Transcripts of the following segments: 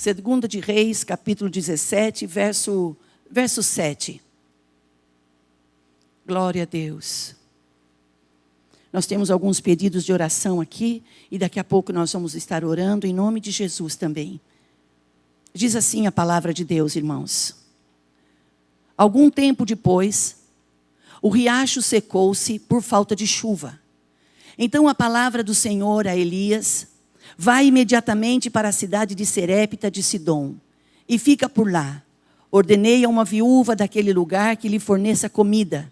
Segunda de Reis, capítulo 17, verso 7. Glória a Deus. Nós temos alguns pedidos de oração aqui, e daqui a pouco nós vamos estar orando em nome de Jesus também. Diz assim a palavra de Deus, irmãos. Algum tempo depois, o riacho secou-se por falta de chuva. Então a palavra do Senhor a Elias: vai imediatamente para a cidade de Serepta de Sidom, e fica por lá. Ordenei a uma viúva daquele lugar que lhe forneça comida.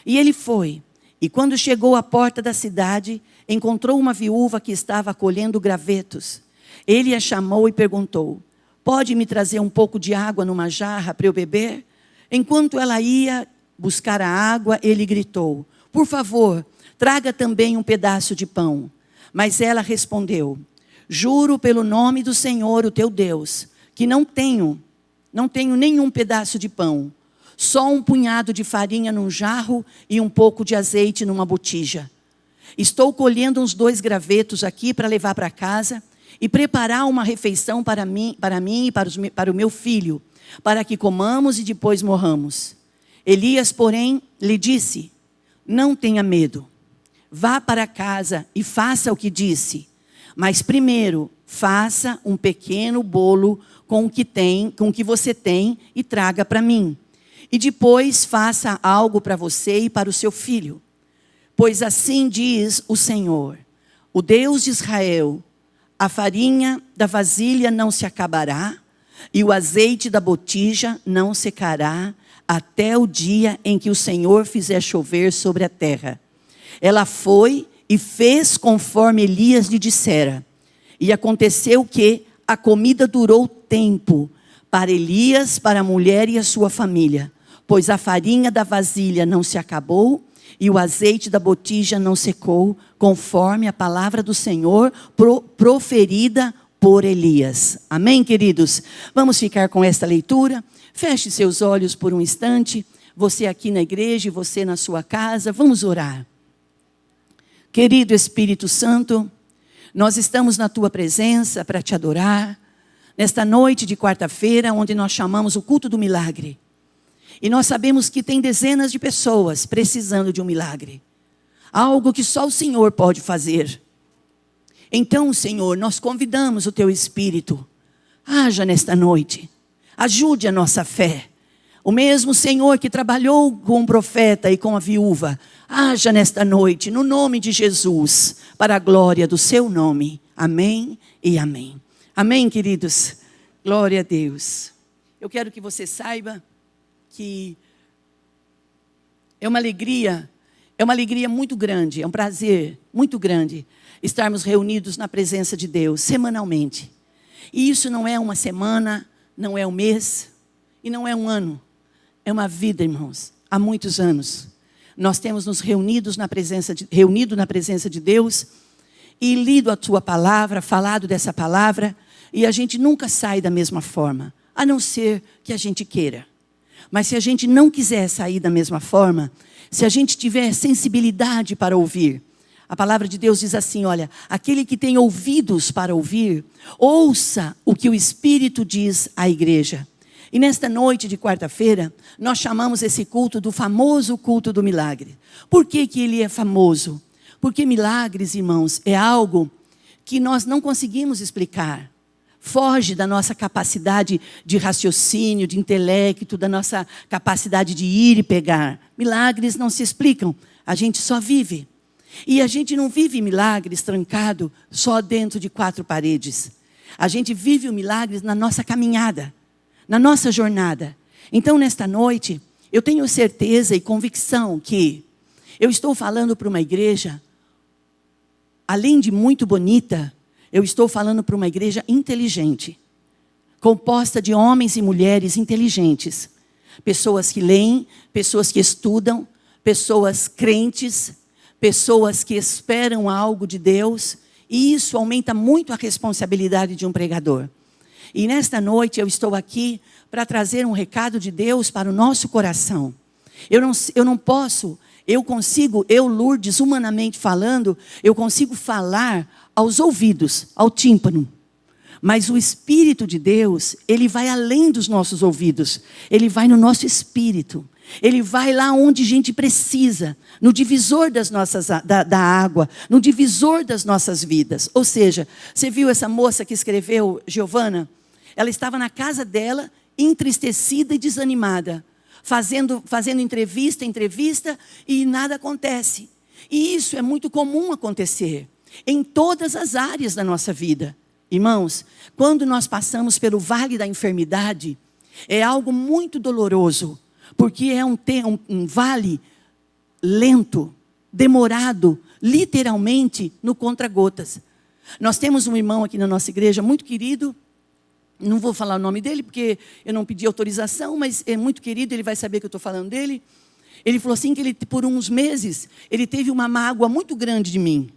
E ele foi. E quando chegou à porta da cidade, encontrou uma viúva que estava colhendo gravetos. Ele a chamou e perguntou: pode me trazer um pouco de água numa jarra para eu beber? Enquanto ela ia buscar a água, ele gritou: por favor, traga também um pedaço de pão. Mas ela respondeu: juro pelo nome do Senhor, o teu Deus, que não tenho nenhum pedaço de pão. Só um punhado de farinha num jarro e um pouco de azeite numa botija. Estou colhendo uns 2 gravetos aqui para levar para casa e preparar uma refeição para mim e para o meu filho, para que comamos e depois morramos. Elias, porém, lhe disse: não tenha medo. Vá para casa e faça o que disse. Mas primeiro, faça um pequeno bolo com o que você tem e traga para mim. E depois faça algo para você e para o seu filho. Pois assim diz o Senhor, o Deus de Israel: a farinha da vasilha não se acabará, e o azeite da botija não secará, até o dia em que o Senhor fizer chover sobre a terra. Ela foi e fez conforme Elias lhe dissera. E aconteceu que a comida durou tempo para Elias, para a mulher e a sua família. Pois a farinha da vasilha não se acabou e o azeite da botija não secou, conforme a palavra do Senhor proferida por Elias. Amém, queridos? Vamos ficar com esta leitura. Feche seus olhos por um instante. Você aqui na igreja e você na sua casa. Vamos orar. Querido Espírito Santo, nós estamos na tua presença para te adorar. Nesta noite de quarta-feira, onde nós chamamos o culto do milagre. E nós sabemos que tem dezenas de pessoas precisando de um milagre. Algo que só o Senhor pode fazer. Então, Senhor, nós convidamos o teu Espírito. Haja nesta noite. Ajude a nossa fé. O mesmo Senhor que trabalhou com o profeta e com a viúva. Haja nesta noite, no nome de Jesus. Para a glória do seu nome. Amém e amém. Amém, queridos? Glória a Deus. Eu quero que você saiba que é uma alegria muito grande, é um prazer muito grande estarmos reunidos na presença de Deus, semanalmente. E isso não é uma semana, não é um mês, e não é um ano, é uma vida, irmãos, há muitos anos. Nós temos nos reunido na presença de Deus, e lido a tua palavra, falado dessa palavra, e a gente nunca sai da mesma forma, a não ser que a gente queira. Mas se a gente não quiser sair da mesma forma, se a gente tiver sensibilidade para ouvir, a palavra de Deus diz assim, olha, aquele que tem ouvidos para ouvir, ouça o que o Espírito diz à igreja. E nesta noite de quarta-feira, nós chamamos esse culto do famoso culto do milagre. Por que que ele é famoso? Porque milagres, irmãos, é algo que nós não conseguimos explicar. Foge da nossa capacidade de raciocínio, de intelecto, da nossa capacidade de ir e pegar. Milagres não se explicam, a gente só vive. E a gente não vive milagres trancado só dentro de 4 paredes. A gente vive o milagre na nossa caminhada, na nossa jornada. Então, nesta noite, eu tenho certeza e convicção que eu estou falando para uma igreja, além de muito bonita, eu estou falando para uma igreja inteligente, composta de homens e mulheres inteligentes, pessoas que leem, pessoas que estudam, pessoas crentes, pessoas que esperam algo de Deus, e isso aumenta muito a responsabilidade de um pregador. E nesta noite eu estou aqui para trazer um recado de Deus para o nosso coração. Eu, Lourdes, humanamente falando, eu consigo falar aos ouvidos, ao tímpano. Mas o Espírito de Deus, ele vai além dos nossos ouvidos. Ele vai no nosso espírito. Ele vai lá onde a gente precisa, no divisor da água, no divisor das nossas vidas. Ou seja, você viu essa moça que escreveu, Giovana? Ela estava na casa dela, entristecida e desanimada, fazendo entrevista, e nada acontece. E isso é muito comum acontecer em todas as áreas da nossa vida. Irmãos, quando nós passamos pelo vale da enfermidade, é algo muito doloroso, porque é um vale lento, demorado, literalmente no contra-gotas. Nós temos um irmão aqui na nossa igreja, muito querido, não vou falar o nome dele, porque eu não pedi autorização, mas é muito querido, ele vai saber que eu estou falando dele. Ele falou assim que ele, por uns meses, ele teve uma mágoa muito grande de mim.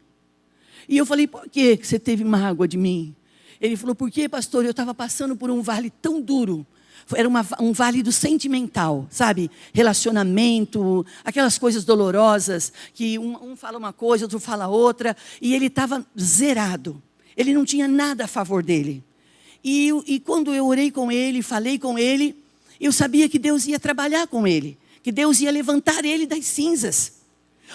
E eu falei, por que você teve mágoa de mim? Ele falou, porque, pastor, eu estava passando por um vale tão duro. Era um vale do sentimental, sabe? Relacionamento, aquelas coisas dolorosas, que um fala uma coisa, outro fala outra, e ele estava zerado. Ele não tinha nada a favor dele. E quando eu orei com ele, falei com ele, eu sabia que Deus ia trabalhar com ele, que Deus ia levantar ele das cinzas.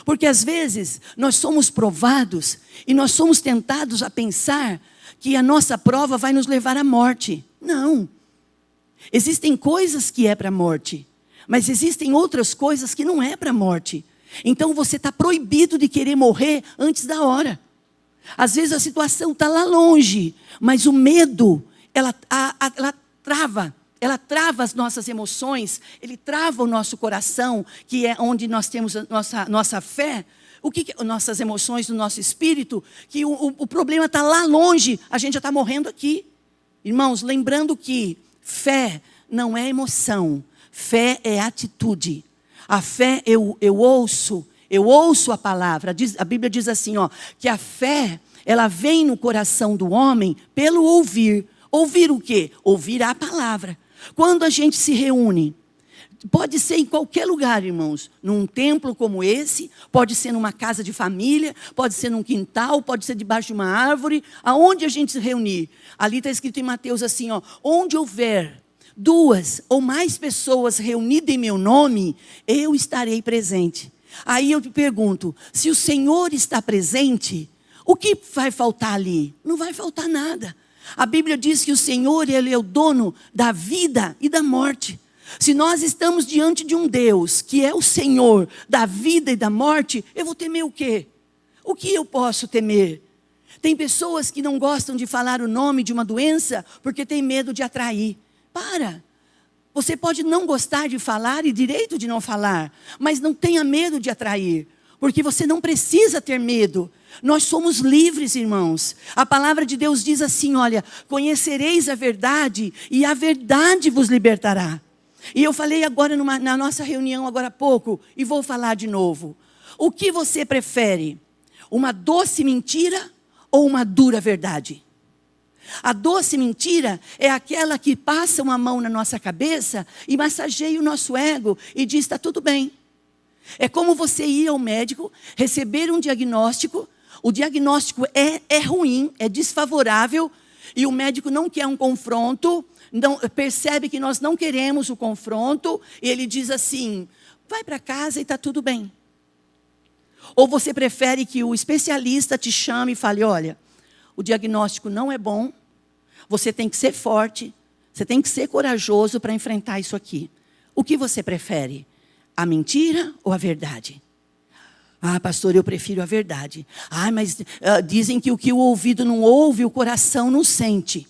Porque às vezes nós somos provados e nós somos tentados a pensar que a nossa prova vai nos levar à morte. Não. Existem coisas que é para a morte, mas existem outras coisas que não é para a morte. Então você está proibido de querer morrer antes da hora. Às vezes a situação está lá longe, mas o medo, ela trava as nossas emoções, ele trava o nosso coração, que é onde nós temos a nossa fé. Nossas emoções, o nosso espírito, que o problema está lá longe, a gente já está morrendo aqui. Irmãos, lembrando que fé não é emoção, fé é atitude. A fé, eu ouço a palavra. A Bíblia diz assim, que a fé, ela vem no coração do homem pelo ouvir. Ouvir o quê? Ouvir a palavra. Quando a gente se reúne, pode ser em qualquer lugar, irmãos, num templo como esse, pode ser numa casa de família, pode ser num quintal, pode ser debaixo de uma árvore, aonde a gente se reunir. Ali está escrito em Mateus assim, onde houver 2 ou mais pessoas reunidas em meu nome, eu estarei presente. Aí eu te pergunto, se o Senhor está presente, o que vai faltar ali? Não vai faltar nada. A Bíblia diz que o Senhor, Ele é o dono da vida e da morte. Se nós estamos diante de um Deus que é o Senhor da vida e da morte, eu vou temer o quê? O que eu posso temer? Tem pessoas que não gostam de falar o nome de uma doença porque tem medo de atrair. Para! Você pode não gostar de falar e direito de não falar, mas não tenha medo de atrair, porque você não precisa ter medo. Nós somos livres, irmãos. A palavra de Deus diz assim, olha, conhecereis a verdade e a verdade vos libertará. E eu falei agora na nossa reunião agora há pouco, e vou falar de novo. O que você prefere? Uma doce mentira ou uma dura verdade? A doce mentira é aquela que passa uma mão na nossa cabeça e massageia o nosso ego e diz, está tudo bem. É como você ir ao médico, receber um diagnóstico, o diagnóstico é ruim, é desfavorável, e o médico não quer um confronto, não, percebe que nós não queremos o confronto, e ele diz assim, vai para casa e está tudo bem. Ou você prefere que o especialista te chame e fale, olha, o diagnóstico não é bom, você tem que ser forte, você tem que ser corajoso para enfrentar isso aqui. O que você prefere? A mentira ou a verdade? Ah, pastor, eu prefiro a verdade. Ah, mas dizem que o que o ouvido não ouve, o coração não sente.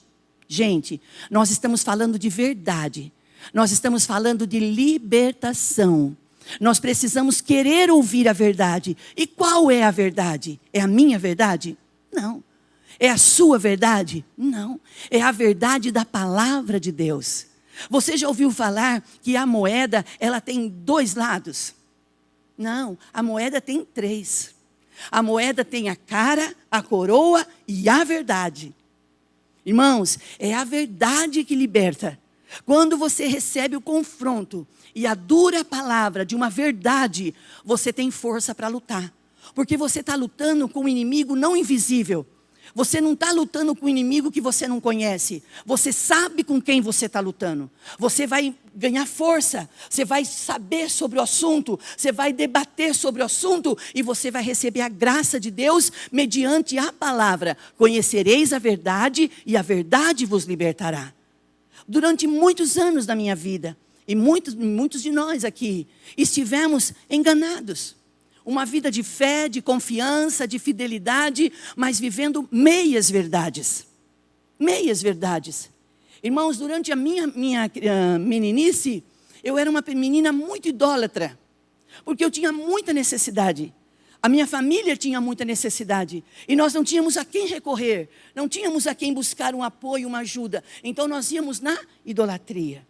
Gente, nós estamos falando de verdade. Nós estamos falando de libertação. Nós precisamos querer ouvir a verdade. E qual é a verdade? É a minha verdade? Não. É a sua verdade? Não. É a verdade da palavra de Deus. Você já ouviu falar que a moeda, ela tem 2 lados? Não, a moeda tem 3. A moeda tem a cara, a coroa e a verdade. Irmãos, é a verdade que liberta. Quando você recebe o confronto e a dura palavra de uma verdade, você tem força para lutar. Porque você está lutando com um inimigo não invisível. Você não está lutando com um inimigo que você não conhece. Você sabe com quem você está lutando. Você vai ganhar força. Você vai saber sobre o assunto. Você vai debater sobre o assunto. E você vai receber a graça de Deus mediante a palavra. Conhecereis a verdade e a verdade vos libertará. Durante muitos anos da minha vida, e muitos de nós aqui, estivemos enganados. Uma vida de fé, de confiança, de fidelidade, mas vivendo meias verdades. Meias verdades. Irmãos, durante a minha meninice, eu era uma menina muito idólatra. Porque eu tinha muita necessidade. A minha família tinha muita necessidade. E nós não tínhamos a quem recorrer. Não tínhamos a quem buscar um apoio, uma ajuda. Então nós íamos na idolatria.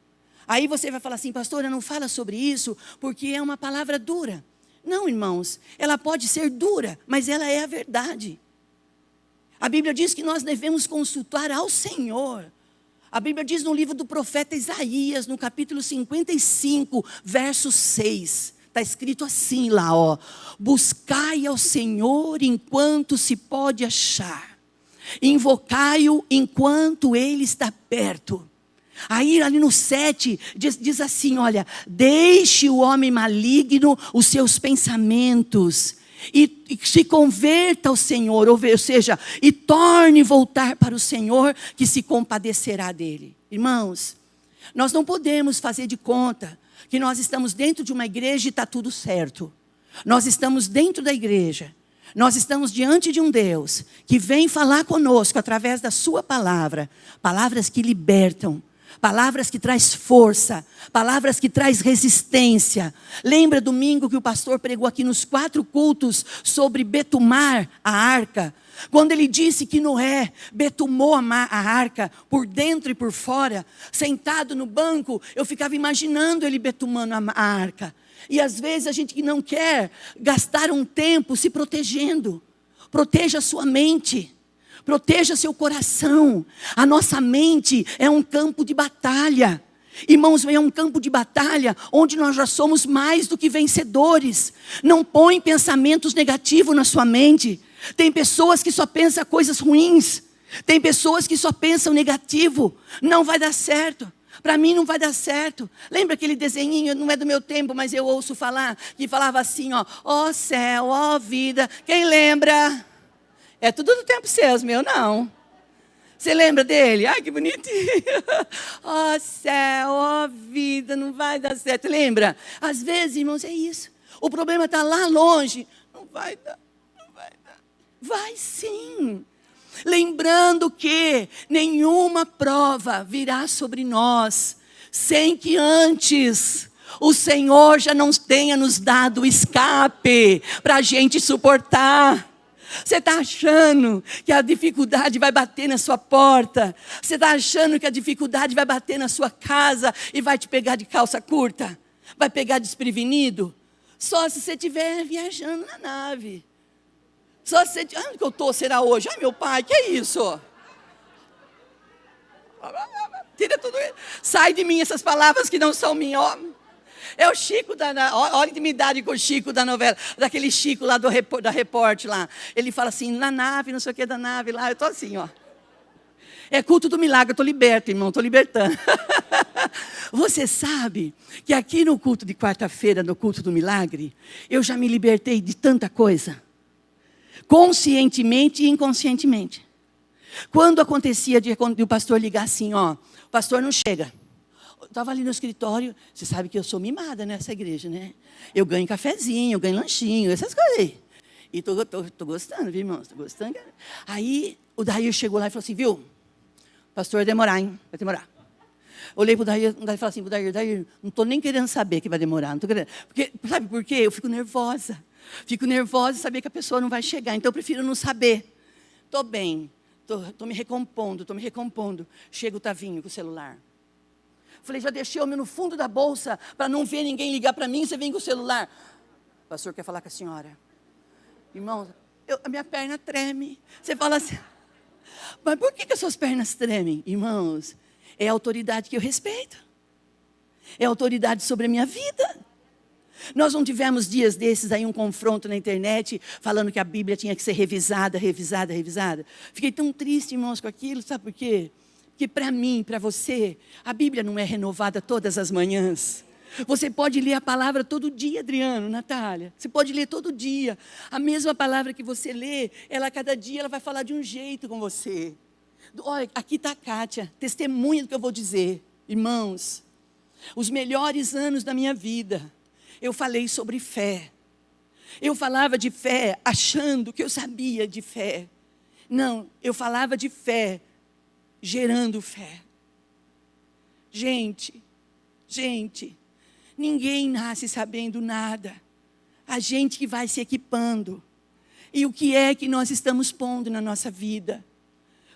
Aí você vai falar assim, pastora, não fala sobre isso, porque é uma palavra dura. Não, irmãos, ela pode ser dura, mas ela é a verdade. A Bíblia diz que nós devemos consultar ao Senhor. A Bíblia diz no livro do profeta Isaías, no capítulo 55, verso 6. Está escrito assim lá, ó. Buscai ao Senhor enquanto se pode achar. Invocai-o enquanto Ele está perto. Aí ali no 7, diz assim, olha, deixe o homem maligno os seus pensamentos e se converta ao Senhor, ou seja, e torne voltar para o Senhor que se compadecerá dele. Irmãos, nós não podemos fazer de conta que nós estamos dentro de uma igreja e está tudo certo. Nós estamos dentro da igreja. Nós estamos diante de um Deus que vem falar conosco através da sua palavra. Palavras que libertam. Palavras que traz força, palavras que traz resistência. Lembra domingo que o pastor pregou aqui nos 4 cultos sobre betumar a arca? Quando ele disse que Noé betumou a arca por dentro e por fora, sentado no banco, eu ficava imaginando ele betumando a arca. E às vezes a gente não quer gastar um tempo se protegendo. Proteja a sua mente. Proteja seu coração. A nossa mente é um campo de batalha. Irmãos, é um campo de batalha onde nós já somos mais do que vencedores. Não põe pensamentos negativos na sua mente. Tem pessoas que só pensam coisas ruins. Tem pessoas que só pensam negativo. Não vai dar certo. Para mim não vai dar certo. Lembra aquele desenhinho, não é do meu tempo, mas eu ouço falar, que falava assim, ó céu, ó vida. Quem lembra? É tudo do tempo seus, meu não. Você lembra dele? Ai, que bonitinho. Ó céu, ó vida, não vai dar certo. Lembra? Às vezes, irmãos, é isso. O problema está lá longe. Não vai dar, não vai dar. Vai sim. Lembrando que nenhuma prova virá sobre nós, sem que antes o Senhor já não tenha nos dado escape para a gente suportar. Você está achando que a dificuldade vai bater na sua porta? Você está achando que a dificuldade vai bater na sua casa e vai te pegar de calça curta? Vai pegar desprevenido? Só se você estiver viajando na nave. Só se você... Onde que eu estou? Será hoje? Ai, meu pai, que é isso? Tira tudo isso. Sai de mim essas palavras que não são minhas. É o Chico, olha a intimidade com o Chico da novela, daquele Chico lá da Repórter lá. Ele fala assim, na nave, não sei o que da nave lá, eu estou assim, ó. É culto do milagre, eu estou liberto, irmão, estou libertando. Você sabe que aqui no culto de quarta-feira, no culto do milagre, eu já me libertei de tanta coisa. Conscientemente e inconscientemente. Quando acontecia de o pastor ligar assim, ó, o pastor não chega. Eu estava ali no escritório, você sabe que eu sou mimada nessa igreja, né? Eu ganho cafezinho, eu ganho lanchinho, essas coisas aí. E tô gostando, viu, irmãos? Estou gostando. Aí o Dair chegou lá e falou assim, viu? Pastor, vai demorar, hein? Vai demorar. Olhei para o Dair e falei assim, Dair, não estou nem querendo saber que vai demorar. Não tô querendo. Porque, sabe por quê? Eu fico nervosa. Fico nervosa de saber que a pessoa não vai chegar. Então eu prefiro não saber. Estou bem, estou me recompondo. Chega o Tavinho com o celular. Falei, já deixei o meu no fundo da bolsa para não ver ninguém ligar para mim, você vem com o celular. O pastor quer falar com a senhora. Irmão, a minha perna treme. Você fala assim, mas por que as suas pernas tremem? Irmãos, é a autoridade que eu respeito. É a autoridade sobre a minha vida. Nós não tivemos dias desses aí um confronto na internet, falando que a Bíblia tinha que ser revisada. Fiquei tão triste, irmãos, com aquilo, sabe por quê? Porque para mim, para você, a Bíblia não é renovada todas as manhãs. Você pode ler a palavra todo dia, Adriano, Natália. Você pode ler todo dia. A mesma palavra que você lê, cada dia ela vai falar de um jeito com você. Olha, aqui está a Kátia, testemunha do que eu vou dizer. Irmãos, os melhores anos da minha vida, eu falei sobre fé. Eu falava de fé achando que eu sabia de fé. Não, eu falava de fé, gerando fé. Gente, ninguém nasce sabendo nada. A gente que vai se equipando. E o que é que nós estamos pondo na nossa vida?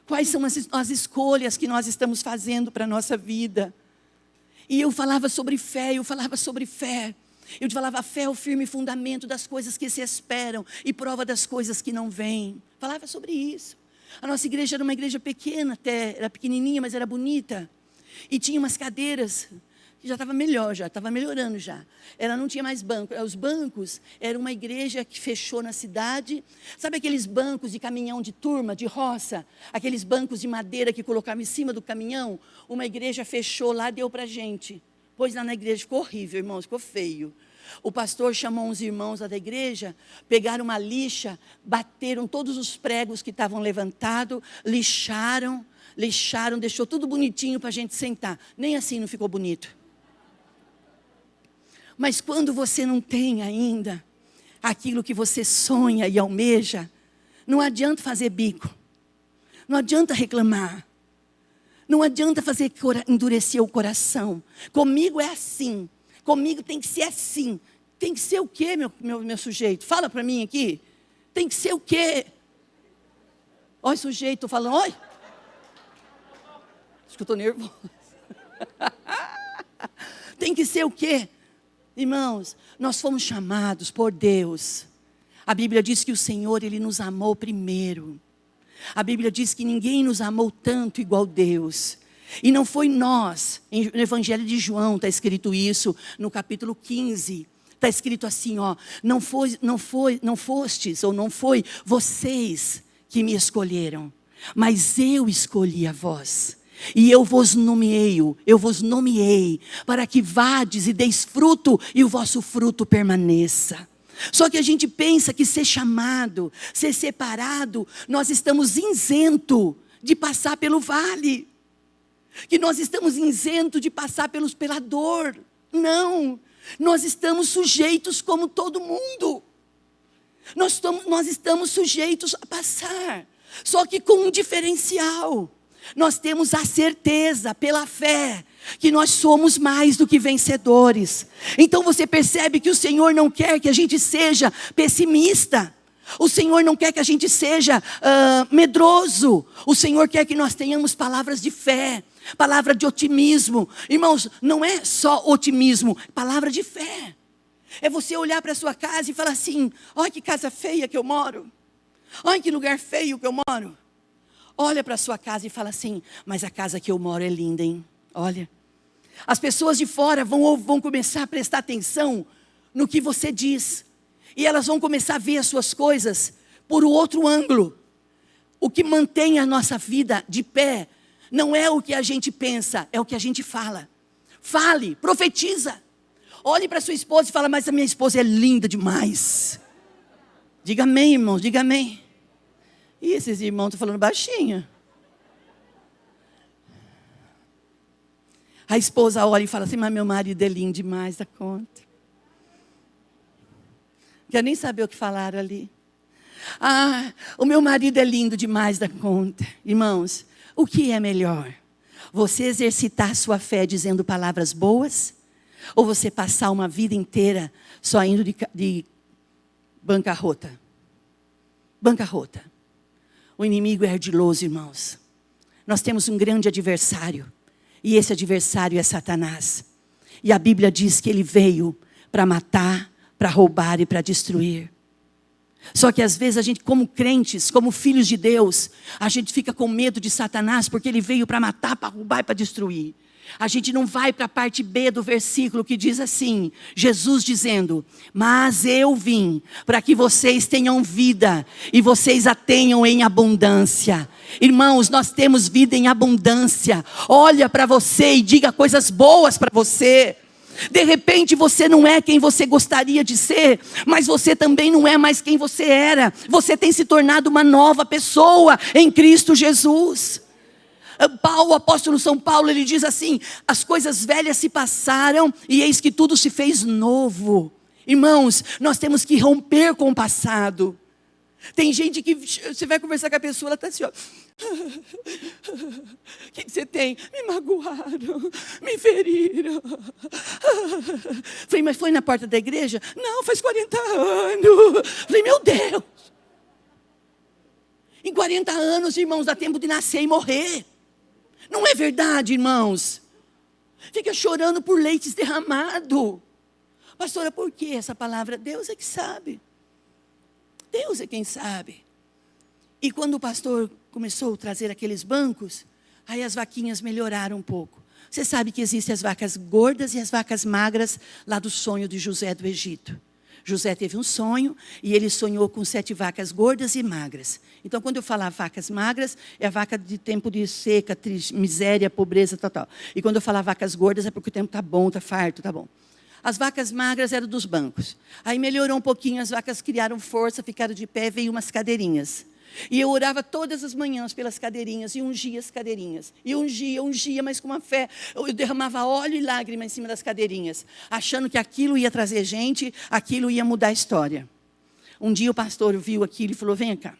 Quais são as escolhas que nós estamos fazendo para a nossa vida? E eu falava sobre fé. Eu falava, a fé é o firme fundamento das coisas que se esperam e prova das coisas que não vêm. Falava sobre isso. A nossa igreja era uma igreja pequena até, era pequenininha, mas era bonita. E tinha umas cadeiras que já estava melhorando já. Ela não tinha mais banco. Os bancos, era uma igreja que fechou na cidade. Sabe aqueles bancos de caminhão de turma, de roça? Aqueles bancos de madeira que colocavam em cima do caminhão? Uma igreja fechou lá, deu para a gente. Pois lá na igreja ficou horrível, irmãos, ficou feio. O pastor chamou uns irmãos lá da igreja, pegaram uma lixa, bateram todos os pregos que estavam levantados, lixaram, deixou tudo bonitinho para a gente sentar. Nem assim não ficou bonito. Mas quando você não tem ainda aquilo que você sonha e almeja, não adianta fazer bico, não adianta reclamar, não adianta endurecer o coração. Comigo é assim, comigo tem que ser assim. Tem que ser o quê, meu sujeito? Fala para mim aqui. Tem que ser o quê? Olha o sujeito, estou falando, olha. Acho que eu estou nervoso. Tem que ser o quê? Irmãos, nós fomos chamados por Deus. A Bíblia diz que o Senhor, Ele nos amou primeiro. A Bíblia diz que ninguém nos amou tanto igual Deus. E não foi nós. No Evangelho de João está escrito isso, no capítulo 15. Está escrito assim, ó, não fostes, ou não foi vocês que me escolheram, mas eu escolhi a vós. E eu vos nomeei para que vades e deis fruto e o vosso fruto permaneça. Só que a gente pensa que ser chamado, ser separado, nós estamos isentos de passar pelo vale. Que nós estamos isentos de passar pela dor. Não, nós estamos sujeitos como todo mundo. Nós estamos sujeitos a passar, só que com um diferencial. Nós temos a certeza, pela fé, que nós somos mais do que vencedores. Então você percebe que o Senhor não quer que a gente seja pessimista. O Senhor não quer que a gente seja medroso. O Senhor quer que nós tenhamos palavras de fé, palavra de otimismo. Irmãos, não é só otimismo, palavra de fé. É você olhar para a sua casa e falar assim, olha que casa feia que eu moro. Olha que lugar feio que eu moro. Olha para a sua casa e fala assim, mas a casa que eu moro é linda, hein? Olha. As pessoas de fora vão começar a prestar atenção no que você diz. E elas vão começar a ver as suas coisas por outro ângulo. O que mantém a nossa vida de pé não é o que a gente pensa, é o que a gente fala. Fale, profetiza. Olhe para sua esposa e fala, mas a minha esposa é linda demais. Diga amém, irmãos, diga amém. E esses irmãos estão falando baixinho. A esposa olha e fala assim, mas meu marido é lindo demais da conta. Não quero nem saber o que falaram ali. Ah, o meu marido é lindo demais da conta. Irmãos, o que é melhor? Você exercitar sua fé dizendo palavras boas? Ou você passar uma vida inteira só indo de bancarrota? Bancarrota. O inimigo é ardiloso, irmãos. Nós temos um grande adversário. E esse adversário é Satanás. E a Bíblia diz que ele veio para matar, para roubar e para destruir. Só que às vezes a gente, como crentes, como filhos de Deus, a gente fica com medo de Satanás, porque ele veio para matar, para roubar e para destruir. A gente não vai para a parte B do versículo que diz assim, Jesus dizendo, mas eu vim para que vocês tenham vida e vocês a tenham em abundância. Irmãos, nós temos vida em abundância. Olha para você e diga coisas boas para você. De repente você não é quem você gostaria de ser, mas você também não é mais quem você era. Você tem se tornado uma nova pessoa em Cristo Jesus. O apóstolo São Paulo, ele diz assim, as coisas velhas se passaram e eis que tudo se fez novo. Irmãos, nós temos que romper com o passado. Tem gente que, você vai conversar com a pessoa, ela está assim, ó. O que você tem? Me magoaram, me feriram. Falei, mas foi na porta da igreja? Não, faz 40 anos. Falei, meu Deus. Em 40 anos, irmãos, dá tempo de nascer e morrer. Não é verdade, irmãos? Fica chorando por leites derramado. Pastora, por que essa palavra? Deus é que sabe. Deus é quem sabe. E quando o pastor começou a trazer aqueles bancos, aí as vaquinhas melhoraram um pouco. Você sabe que existem as vacas gordas e as vacas magras lá do sonho de José do Egito. José teve um sonho e ele sonhou com 7 vacas gordas e magras. Então, quando eu falar vacas magras, é a vaca de tempo de seca, miséria, pobreza, tal. E quando eu falar vacas gordas, é porque o tempo está bom, está farto, está bom. As vacas magras eram dos bancos. Aí melhorou um pouquinho, as vacas criaram força, ficaram de pé, veio umas cadeirinhas. E eu orava todas as manhãs pelas cadeirinhas, e ungia as cadeirinhas. E ungia, mas com uma fé. Eu derramava óleo e lágrima em cima das cadeirinhas, achando que aquilo ia trazer gente, aquilo ia mudar a história. Um dia o pastor viu aquilo e falou, venha cá.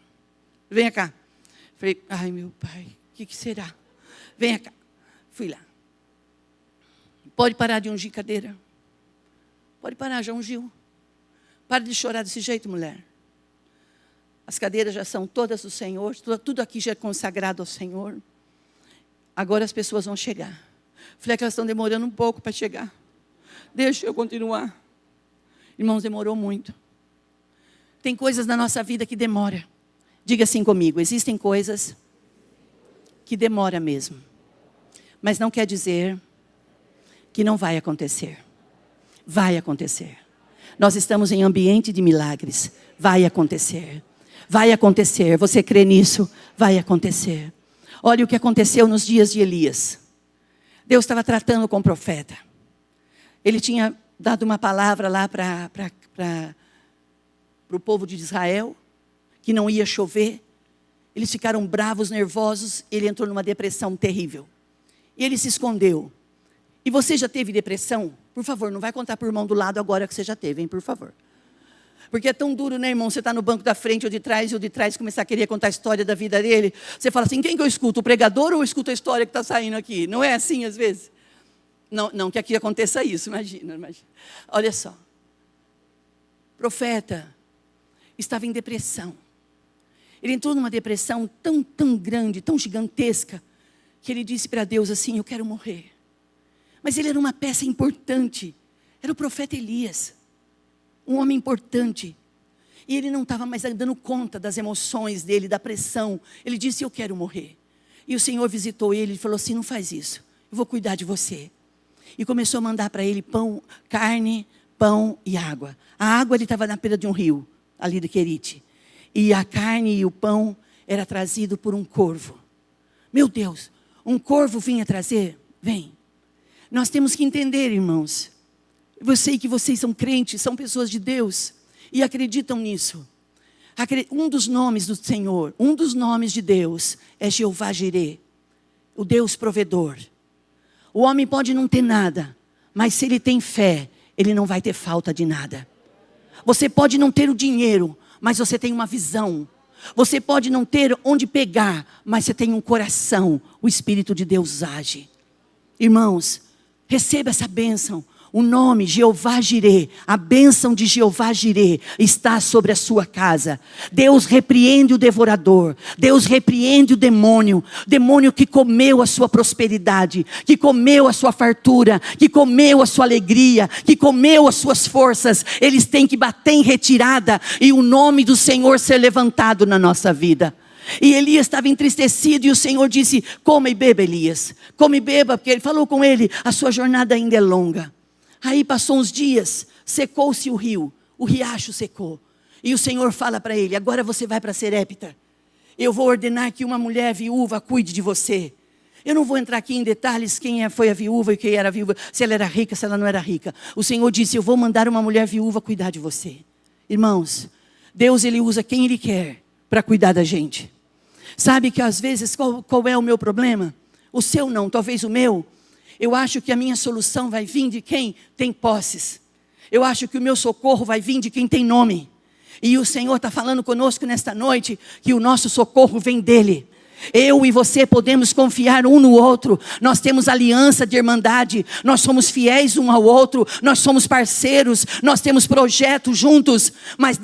Falei, ai meu pai, o que será? Venha cá. Fui lá. Pode parar de ungir cadeira? Pode parar, já ungiu. Para de chorar desse jeito, mulher. As cadeiras já são todas do Senhor, tudo aqui já é consagrado ao Senhor. Agora as pessoas vão chegar. Falei que elas estão demorando um pouco para chegar. Deixa eu continuar. Irmãos, demorou muito. Tem coisas na nossa vida que demora. Diga assim comigo, existem coisas que demora mesmo. Mas não quer dizer que não vai acontecer. Vai acontecer. Nós estamos em ambiente de milagres. Vai acontecer. Vai acontecer. Você crê nisso? Vai acontecer. Olha o que aconteceu nos dias de Elias. Deus estava tratando com o profeta. Ele tinha dado uma palavra lá para o povo de Israel, que não ia chover. Eles ficaram bravos, nervosos. Ele entrou numa depressão terrível. E ele se escondeu. E você já teve depressão? Por favor, não vai contar para o irmão do lado agora que você já teve, hein? Por favor. Porque é tão duro, né, irmão? Você está no banco da frente ou de trás, e o de trás começar a querer contar a história da vida dele. Você fala assim, quem que eu escuto? O pregador ou eu escuto a história que está saindo aqui? Não é assim às vezes? Não que aqui aconteça isso, imagina. Olha só. O profeta estava em depressão. Ele entrou numa depressão tão grande, tão gigantesca, que ele disse para Deus assim, eu quero morrer. Mas ele era uma peça importante. Era o profeta Elias. Um homem importante. E ele não estava mais dando conta das emoções dele, da pressão. Ele disse, eu quero morrer. E o Senhor visitou ele e falou assim, não faz isso. Eu vou cuidar de você. E começou a mandar para ele pão, carne, pão e água. A água ele estava na beira de um rio, ali de Querite. E a carne e o pão era trazido por um corvo. Meu Deus, um corvo vinha trazer? Vem. Nós temos que entender, irmãos. Eu sei que vocês são crentes, são pessoas de Deus e acreditam nisso. Um dos nomes do Senhor, um dos nomes de Deus é Jeová Jireh, o Deus provedor. O homem pode não ter nada, mas se ele tem fé, ele não vai ter falta de nada. Você pode não ter o dinheiro, mas você tem uma visão. Você pode não ter onde pegar, mas você tem um coração. O Espírito de Deus age. Irmãos, receba essa bênção. O nome Jeová Jireh, a bênção de Jeová Jireh está sobre a sua casa. Deus repreende o devorador. Deus repreende o demônio que comeu a sua prosperidade, que comeu a sua fartura, que comeu a sua alegria, que comeu as suas forças. Eles têm que bater em retirada e o nome do Senhor ser levantado na nossa vida. E Elias estava entristecido e o Senhor disse: coma e beba, Elias. Come e beba, porque ele falou com ele: a sua jornada ainda é longa. Aí passou uns dias, secou-se o rio, o riacho secou. E o Senhor fala para ele: agora você vai para Serepta. Eu vou ordenar que uma mulher viúva cuide de você. Eu não vou entrar aqui em detalhes quem foi a viúva e quem era a viúva, se ela era rica, se ela não era rica. O Senhor disse: eu vou mandar uma mulher viúva cuidar de você. Irmãos, Deus Ele usa quem Ele quer para cuidar da gente. Sabe que às vezes qual é o meu problema? O seu não, talvez o meu. Eu acho que a minha solução vai vir de quem tem posses. Eu acho que o meu socorro vai vir de quem tem nome. E o Senhor está falando conosco nesta noite que o nosso socorro vem dEle. Eu e você podemos confiar um no outro. Nós temos aliança de irmandade. Nós somos fiéis um ao outro. Nós somos parceiros. Nós temos projetos juntos. Mas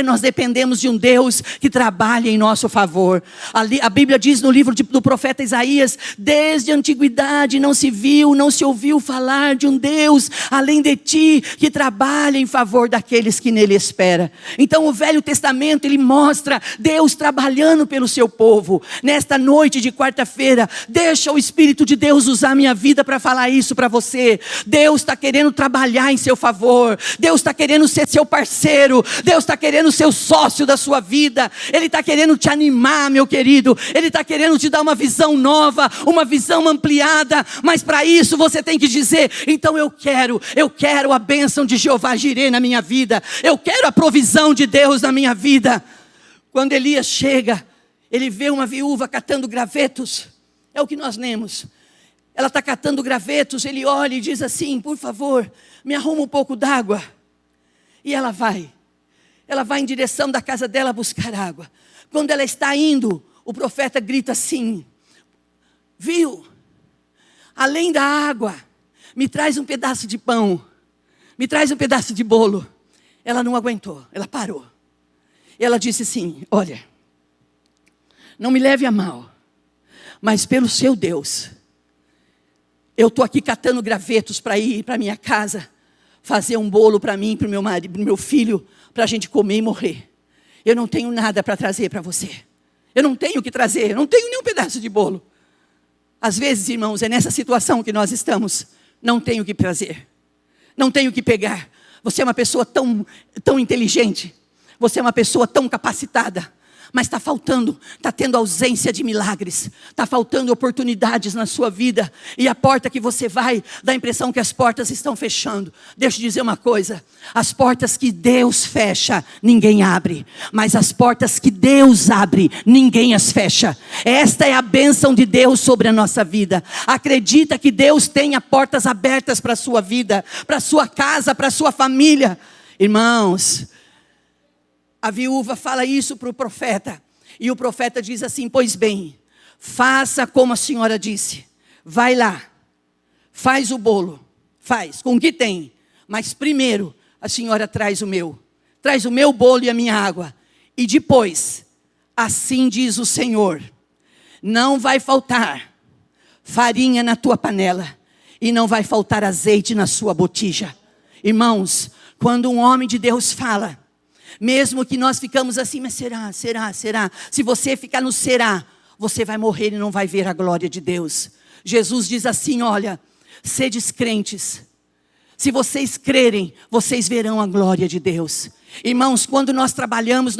nós dependemos de um Deus que trabalha em nosso favor. A Bíblia diz no livro do profeta Isaías: desde a antiguidade não se viu, não se ouviu falar de um Deus além de ti, que trabalha em favor daqueles que nele esperam. Então o Velho Testamento ele mostra Deus trabalhando pelo seu povo. Nesta noite de quarta-feira, deixa o Espírito de Deus usar minha vida para falar isso para você. Deus está querendo trabalhar em seu favor. Deus está querendo ser seu parceiro. Deus está querendo ser o sócio da sua vida. Ele está querendo te animar, meu querido. Ele está querendo te dar uma visão nova, uma visão ampliada. Mas para isso você tem que dizer: então eu quero a bênção de Jeová Jireh na minha vida. Eu quero a provisão de Deus na minha vida. Quando Elias chega, ele vê uma viúva catando gravetos. É o que nós lemos. Ela está catando gravetos. Ele olha e diz assim: por favor, me arruma um pouco d'água. E ela vai. Ela vai em direção da casa dela buscar água. Quando ela está indo, o profeta grita assim: viu? Além da água, me traz um pedaço de pão. Me traz um pedaço de bolo. Ela não aguentou. Ela parou. Ela disse assim: olha, não me leve a mal, mas pelo seu Deus, eu estou aqui catando gravetos para ir para minha casa, fazer um bolo para mim, para o meu marido, para o meu filho, para a gente comer e morrer. Eu não tenho nada para trazer para você. Eu não tenho o que trazer, eu não tenho nem um pedaço de bolo. Às vezes, irmãos, é nessa situação que nós estamos. Não tenho o que trazer, não tenho o que pegar. Você é uma pessoa tão inteligente, você é uma pessoa tão capacitada, mas está faltando, está tendo ausência de milagres, está faltando oportunidades na sua vida, e a porta que você vai, dá a impressão que as portas estão fechando. Deixa eu dizer uma coisa: as portas que Deus fecha, ninguém abre, mas as portas que Deus abre, ninguém as fecha. Esta é a bênção de Deus sobre a nossa vida. Acredita que Deus tenha portas abertas para a sua vida, para a sua casa, para a sua família. Irmãos, a viúva fala isso para o profeta. E o profeta diz assim: pois bem, faça como a senhora disse. Vai lá, faz o bolo. Faz, com o que tem. Mas primeiro, a senhora traz o meu. Traz o meu bolo e a minha água. E depois, assim diz o Senhor: não vai faltar farinha na tua panela. E não vai faltar azeite na sua botija. Irmãos, quando um homem de Deus fala, mesmo que nós ficamos assim: mas será? Se você ficar no será, você vai morrer e não vai ver a glória de Deus. Jesus diz assim: olha, sedes crentes. Se vocês crerem, vocês verão a glória de Deus. Irmãos, quando nós trabalhamos,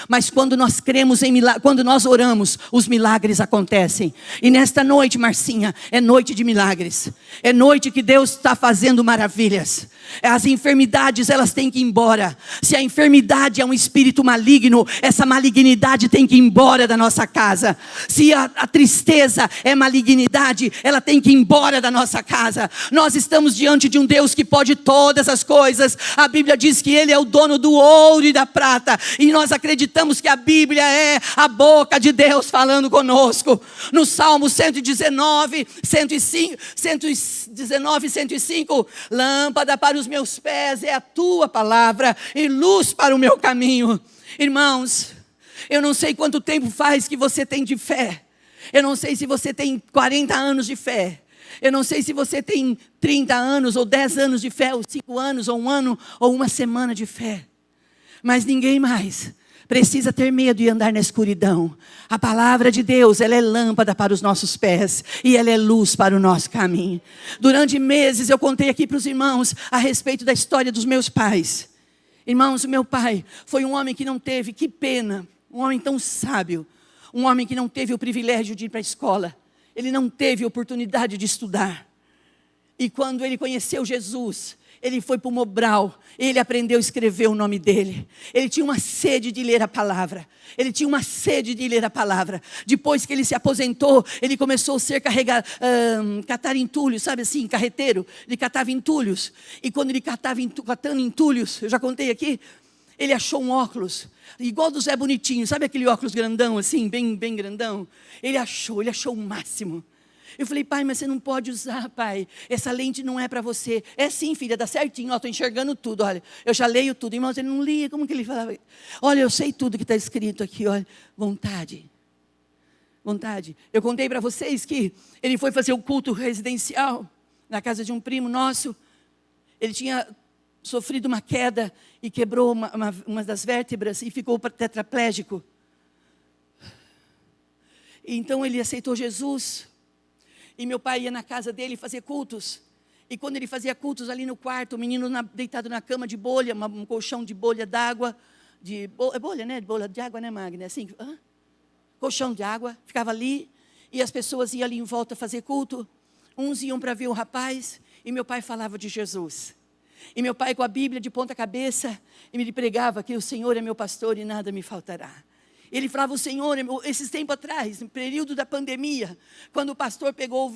mas quando nós cremos em milagres, quando nós oramos, os milagres acontecem. E nesta noite, Marcinha, é noite de milagres. É noite que Deus está fazendo maravilhas. As enfermidades, elas têm que ir embora. Se a enfermidade é um espírito maligno, essa malignidade tem que ir embora da nossa casa. Se a tristeza é malignidade, ela tem que ir embora da nossa casa. Nós estamos diante de um Deus que pode todas as coisas. A Bíblia diz que Ele é o dono do ouro e da prata, e nós acreditamos que a Bíblia é a boca de Deus falando conosco. No Salmo 119, 105, lâmpada para os meus pés é a tua palavra e luz para o meu caminho. Irmãos, eu não sei quanto tempo faz que você tem de fé. Eu não sei se você tem 40 anos de fé. Eu não sei se você tem 30 anos, ou 10 anos de fé, ou 5 anos, ou 1 ano, ou 1 semana de fé. Mas ninguém mais precisa ter medo e andar na escuridão. A palavra de Deus, ela é lâmpada para os nossos pés e ela é luz para o nosso caminho. Durante meses eu contei aqui para os irmãos a respeito da história dos meus pais. Irmãos, o meu pai foi um homem que não teve, que pena, um homem tão sábio, um homem que não teve o privilégio de ir para a escola. Ele não teve oportunidade de estudar. E quando ele conheceu Jesus, ele foi para o Mobral, ele aprendeu a escrever o nome dele. Ele tinha uma sede de ler a palavra. Ele tinha uma sede de ler a palavra. Depois que ele se aposentou, ele começou a ser catar entulhos, sabe assim, carreteiro. Ele catava entulhos. E quando ele catando entulhos, eu já contei aqui, ele achou um óculos, igual do Zé Bonitinho, sabe aquele óculos grandão assim, bem grandão? Ele achou o máximo. Eu falei, pai, mas você não pode usar, pai. Essa lente não é para você. É sim, filha, dá certinho. Estou enxergando tudo, olha. Eu já leio tudo. Irmãos, ele não lia, como que ele falava? Olha, eu sei tudo que está escrito aqui, olha. Vontade. Eu contei para vocês que ele foi fazer o culto residencial na casa de um primo nosso. Ele tinha sofrido uma queda e quebrou uma das vértebras e ficou tetraplégico. Então ele aceitou Jesus. E meu pai ia na casa dele fazer cultos. E quando ele fazia cultos ali no quarto, o menino deitado na cama de bolha, um colchão de bolha d'água. É bolha, né? Bolha de água, né, Magna? Assim, colchão de água, ficava ali. E as pessoas iam ali em volta fazer culto. Uns iam para ver o rapaz. E meu pai falava de Jesus. E meu pai com a Bíblia de ponta cabeça. E me pregava que o Senhor é meu pastor e nada me faltará. Ele falava, o Senhor, esses tempos atrás, no período da pandemia, quando o pastor pegou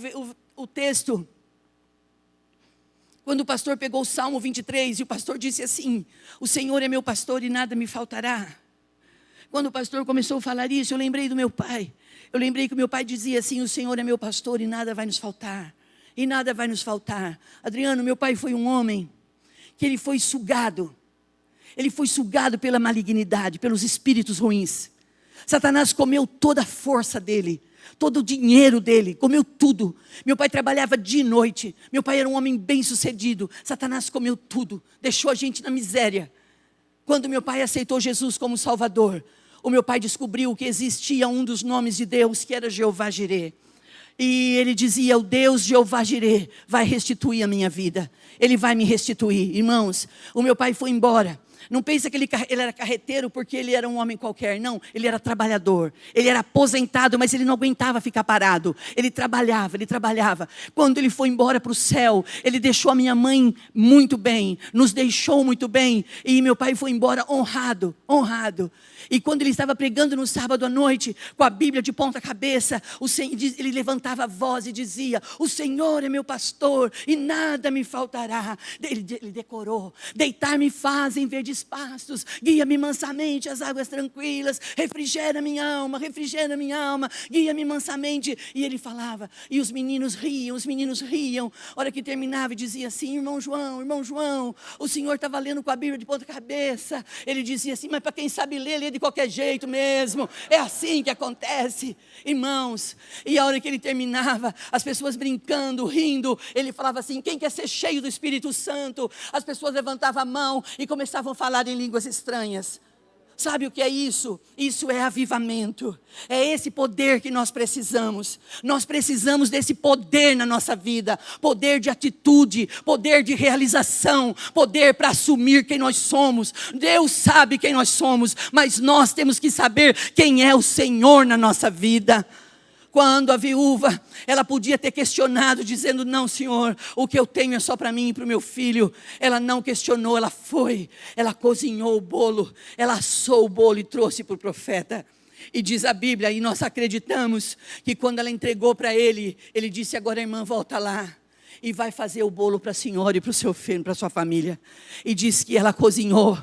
o texto, quando o pastor pegou o Salmo 23, e o pastor disse assim, o Senhor é meu pastor e nada me faltará. Quando o pastor começou a falar isso, eu lembrei do meu pai. Eu lembrei que o meu pai dizia assim, o Senhor é meu pastor e nada vai nos faltar. E nada vai nos faltar. Adriano, meu pai foi um homem que ele foi sugado. Ele foi sugado pela malignidade, pelos espíritos ruins. Satanás comeu toda a força dele, todo o dinheiro dele, comeu tudo. Meu pai trabalhava dia e noite, meu pai era um homem bem sucedido. Satanás comeu tudo, deixou a gente na miséria. Quando meu pai aceitou Jesus como Salvador, o meu pai descobriu que existia um dos nomes de Deus, que era Jeová Jirê. E ele dizia, o Deus Jeová Jirê vai restituir a minha vida. Ele vai me restituir. Irmãos, o meu pai foi embora. Não pensa que ele era carreteiro porque ele era um homem qualquer. Não, ele era trabalhador. Ele era aposentado, mas ele não aguentava ficar parado. Ele trabalhava. Quando ele foi embora para o céu, ele deixou a minha mãe muito bem. Nos deixou muito bem. E meu pai foi embora honrado. E quando ele estava pregando no sábado à noite, com a Bíblia de ponta cabeça, ele levantava a voz e dizia, o Senhor é meu pastor e nada me faltará. Ele decorou, deitar-me faz em verdes pastos, guia-me mansamente às águas tranquilas, refrigera minha alma, guia-me mansamente. E ele falava, e os meninos riam. A hora que terminava e dizia assim, irmão João, o senhor estava lendo com a Bíblia de ponta cabeça. Ele dizia assim, mas para quem sabe ler, lê de qualquer jeito mesmo, é assim que acontece, irmãos. E a hora que ele terminava, as pessoas brincando, rindo, ele falava assim, quem quer ser cheio do Espírito Santo? As pessoas levantavam a mão e começavam a falar em línguas estranhas. Sabe o que é isso? Isso é avivamento. É esse poder que nós precisamos. Nós precisamos desse poder na nossa vida. Poder de atitude, poder de realização, poder para assumir quem nós somos. Deus sabe quem nós somos, mas nós temos que saber quem é o Senhor na nossa vida. Quando a viúva, ela podia ter questionado, dizendo, não, Senhor, o que eu tenho é só para mim e para o meu filho. Ela não questionou, ela foi, ela cozinhou o bolo, ela assou o bolo e trouxe para o profeta. E diz a Bíblia, e nós acreditamos, que quando ela entregou para ele, ele disse, agora irmã, volta lá. E vai fazer o bolo para a senhora e para o seu filho, para a sua família. E diz que ela cozinhou.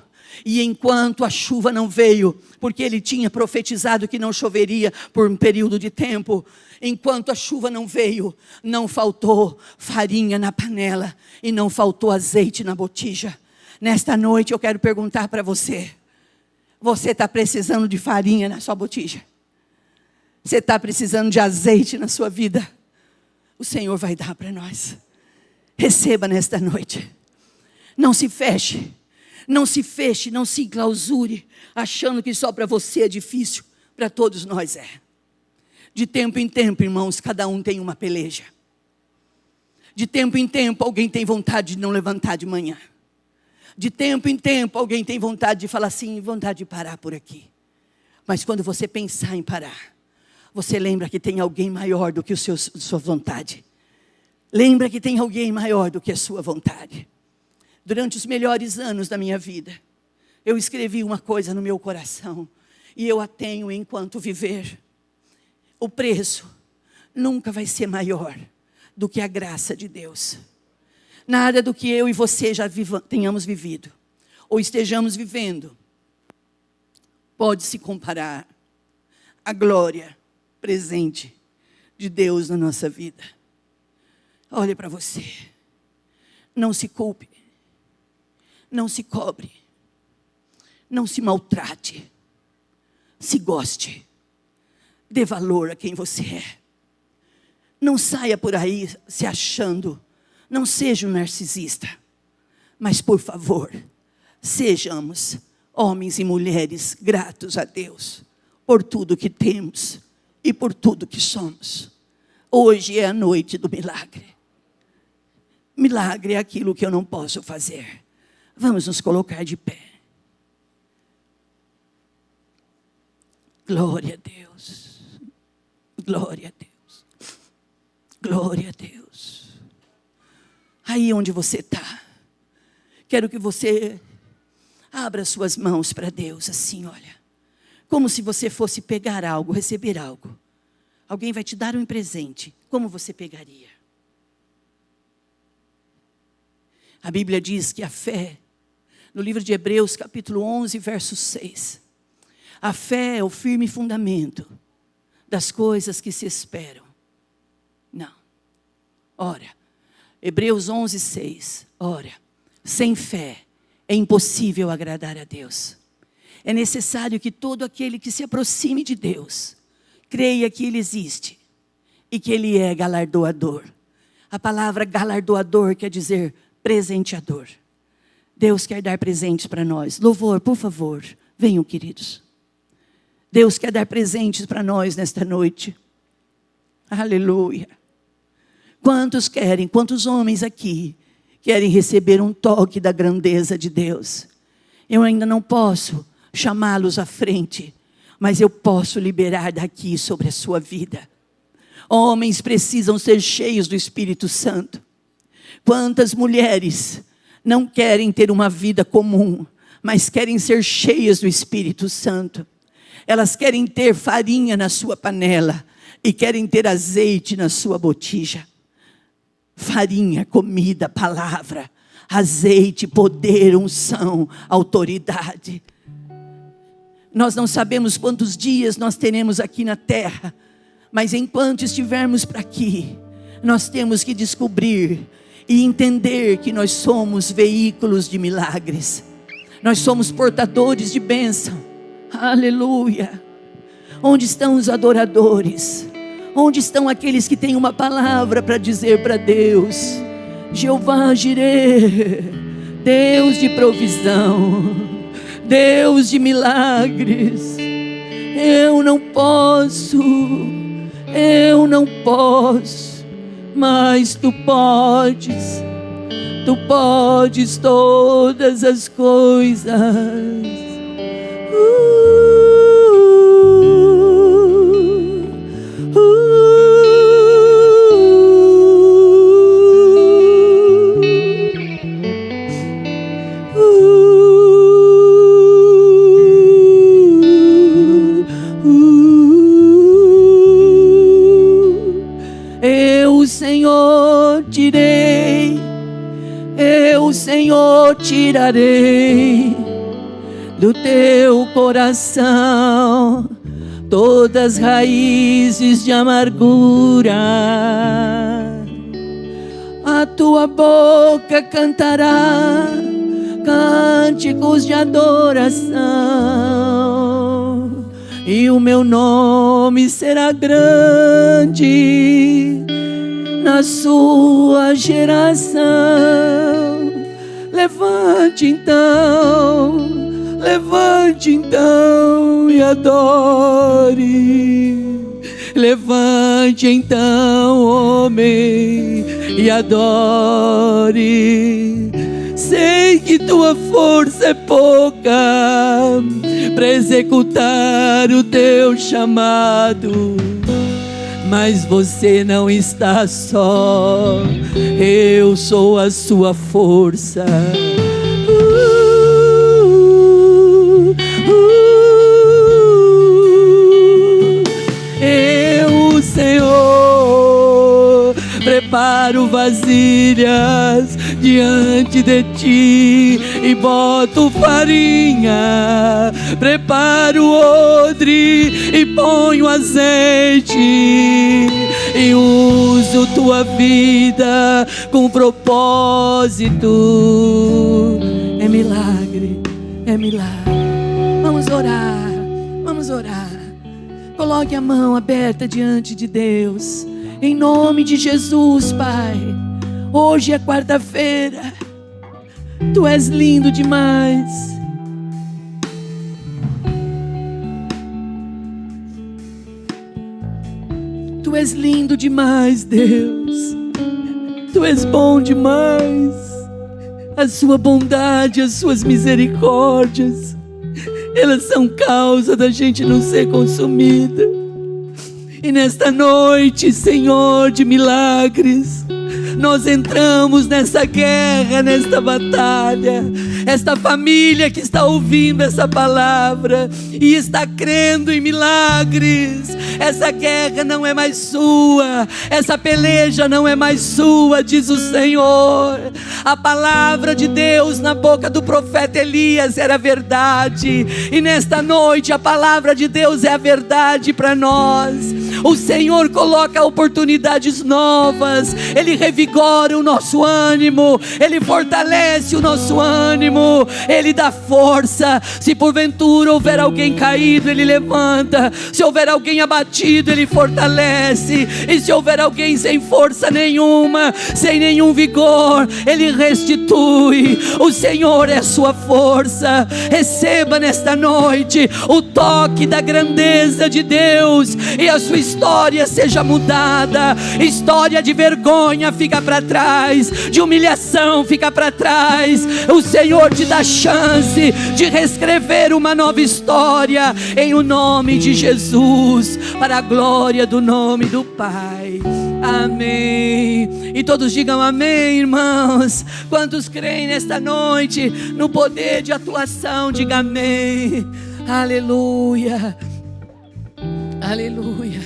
E enquanto a chuva não veio, porque ele tinha profetizado que não choveria por um período de tempo, enquanto a chuva não veio, não faltou farinha na panela e não faltou azeite na botija. Nesta noite eu quero perguntar para você, você está precisando de farinha na sua botija? Você está precisando de azeite na sua vida? O Senhor vai dar para nós. Receba nesta noite. Não se feche. Não se feche, não se enclausure, achando que só para você é difícil. Para todos nós é. De tempo em tempo, irmãos, cada um tem uma peleja. De tempo em tempo, alguém tem vontade de não levantar de manhã. De tempo em tempo, alguém tem vontade de falar assim, vontade de parar por aqui. Mas quando você pensar em parar, você lembra que tem alguém maior do que sua vontade. Lembra que tem alguém maior do que a sua vontade. Durante os melhores anos da minha vida, eu escrevi uma coisa no meu coração. E eu a tenho enquanto viver. O preço nunca vai ser maior do que a graça de Deus. Nada do que eu e você já tenhamos vivido, ou estejamos vivendo, pode se comparar à glória presente de Deus na nossa vida. Olhe para você. Não se culpe. Não se cobre. Não se maltrate. Se goste. Dê valor a quem você é. Não saia por aí se achando. Não seja um narcisista. Mas, por favor, sejamos homens e mulheres gratos a Deus por tudo que temos e por tudo que somos. Hoje é a noite do milagre. Milagre é aquilo que eu não posso fazer. Vamos nos colocar de pé. Glória a Deus. Glória a Deus. Glória a Deus. Aí onde você está, quero que você abra suas mãos para Deus, assim, olha. Como se você fosse pegar algo, receber algo. Alguém vai te dar um presente. Como você pegaria? A Bíblia diz que a fé, no livro de Hebreus, capítulo 11, verso 6. A fé é o firme fundamento das coisas que se esperam. Não. Ora, Hebreus 11, 6. Ora, sem fé é impossível agradar a Deus. É necessário que todo aquele que se aproxime de Deus, creia que Ele existe e que Ele é galardoador. A palavra galardoador quer dizer presenteador. Deus quer dar presentes para nós. Louvor, por favor, venham, queridos. Deus quer dar presentes para nós nesta noite. Aleluia. Quantos homens aqui querem receber um toque da grandeza de Deus? Eu ainda não posso chamá-los à frente, mas eu posso liberar daqui sobre a sua vida. Homens precisam ser cheios do Espírito Santo. Quantas mulheres não querem ter uma vida comum, mas querem ser cheias do Espírito Santo. Elas querem ter farinha na sua panela e querem ter azeite na sua botija. Farinha, comida, palavra, azeite, poder, unção, autoridade. Nós não sabemos quantos dias nós teremos aqui na terra, mas enquanto estivermos por aqui, nós temos que descobrir e entender que nós somos veículos de milagres. Nós somos portadores de bênção. Aleluia. Onde estão os adoradores? Onde estão aqueles que têm uma palavra para dizer para Deus? Jeová Jireh, Deus de provisão, Deus de milagres. Eu não posso, mas Tu podes todas as coisas. Senhor, tirarei do teu coração todas as raízes de amargura. A tua boca cantará cânticos de adoração, e o meu nome será grande na sua geração. Levante então e adore. Levante então, homem, e adore. Sei que tua força é pouca para executar o teu chamado, mas você não está só. Eu sou a sua força. Eu, Senhor, preparo vasilhas diante de ti e boto farinha, preparo odre e ponho azeite, e uso tua vida com propósito. É milagre, é milagre. Vamos orar, vamos orar. Coloque a mão aberta diante de Deus, em nome de Jesus, Pai. Hoje é quarta-feira. Tu és lindo demais. Tu és lindo demais, Deus. Tu és bom demais. A sua bondade, as suas misericórdias, elas são causa da gente não ser consumida. E nesta noite, Senhor de milagres, nós entramos nessa guerra, nesta batalha. Esta família que está ouvindo essa palavra e está crendo em milagres, essa guerra não é mais sua, essa peleja não é mais sua, diz o Senhor. A palavra de Deus na boca do profeta Elias era verdade, e nesta noite a palavra de Deus é a verdade para nós. O Senhor coloca oportunidades novas, Ele revigora o nosso ânimo, Ele fortalece o nosso ânimo, Ele dá força. Se porventura houver alguém caído, Ele levanta. Se houver alguém abatido, Ele fortalece. E se houver alguém sem força nenhuma, sem nenhum vigor, Ele restitui. O Senhor é a sua força. Receba nesta noite o toque da grandeza de Deus, e a sua história seja mudada. História de vergonha fica para trás, de humilhação fica para trás. O Senhor te dá chance de reescrever uma nova história, em o nome de Jesus, para a glória do nome do Pai. Amém. E todos digam amém, irmãos. Quantos creem nesta noite no poder de atuação, diga amém. Aleluia, aleluia,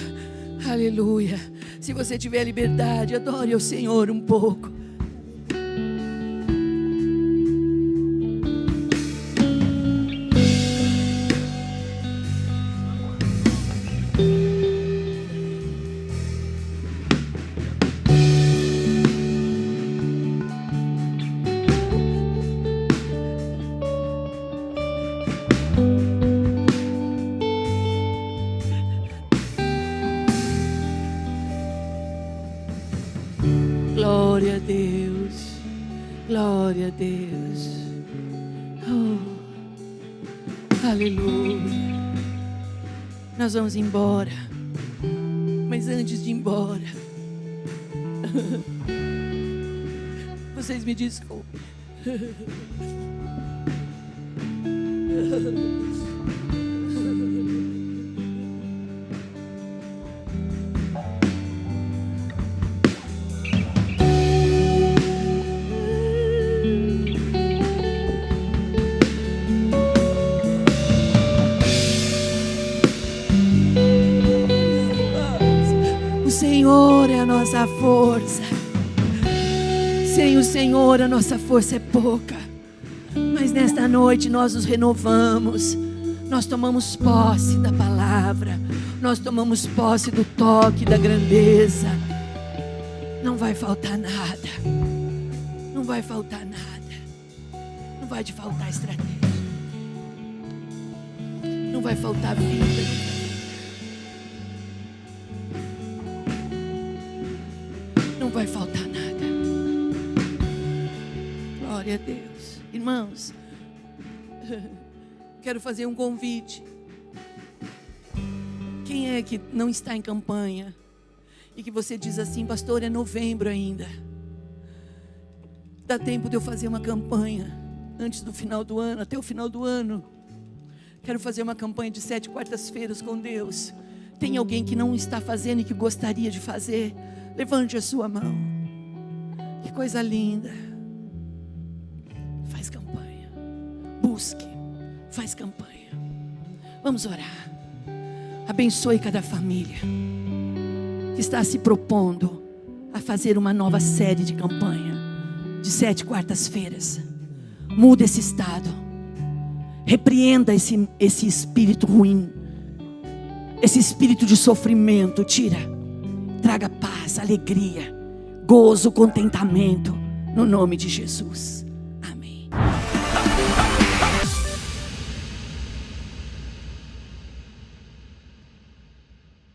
aleluia. Se você tiver liberdade, adore ao Senhor um pouco. Glória a Deus, glória a Deus. Oh, aleluia. Nós vamos embora, mas antes de ir embora, vocês me desculpem. O Senhor é a nossa força. Sem o Senhor a nossa força é pouca. Mas nesta noite nós nos renovamos. Nós tomamos posse da palavra. Nós tomamos posse do toque da grandeza. Não vai faltar nada. Não vai faltar nada. Não vai te faltar estratégia. Não vai faltar vida. Não vai faltar nada. Glória a Deus. Irmãos, quero fazer um convite. Quem é que não está em campanha e que você diz assim: pastor, é novembro ainda, dá tempo de eu fazer uma campanha antes do final do ano, até o final do ano? Quero fazer uma campanha de 7 quartas-feiras com Deus. Tem alguém que não está fazendo e que gostaria de fazer? Levante a sua mão. Que coisa linda. Faz campanha. Busque. Faz campanha. Vamos orar. Abençoe cada família que está se propondo a fazer uma nova série de campanha de 7 quartas-feiras. Muda esse estado. Repreenda esse espírito ruim, esse espírito de sofrimento. Tira. Traga paz, alegria, gozo, contentamento, no nome de Jesus.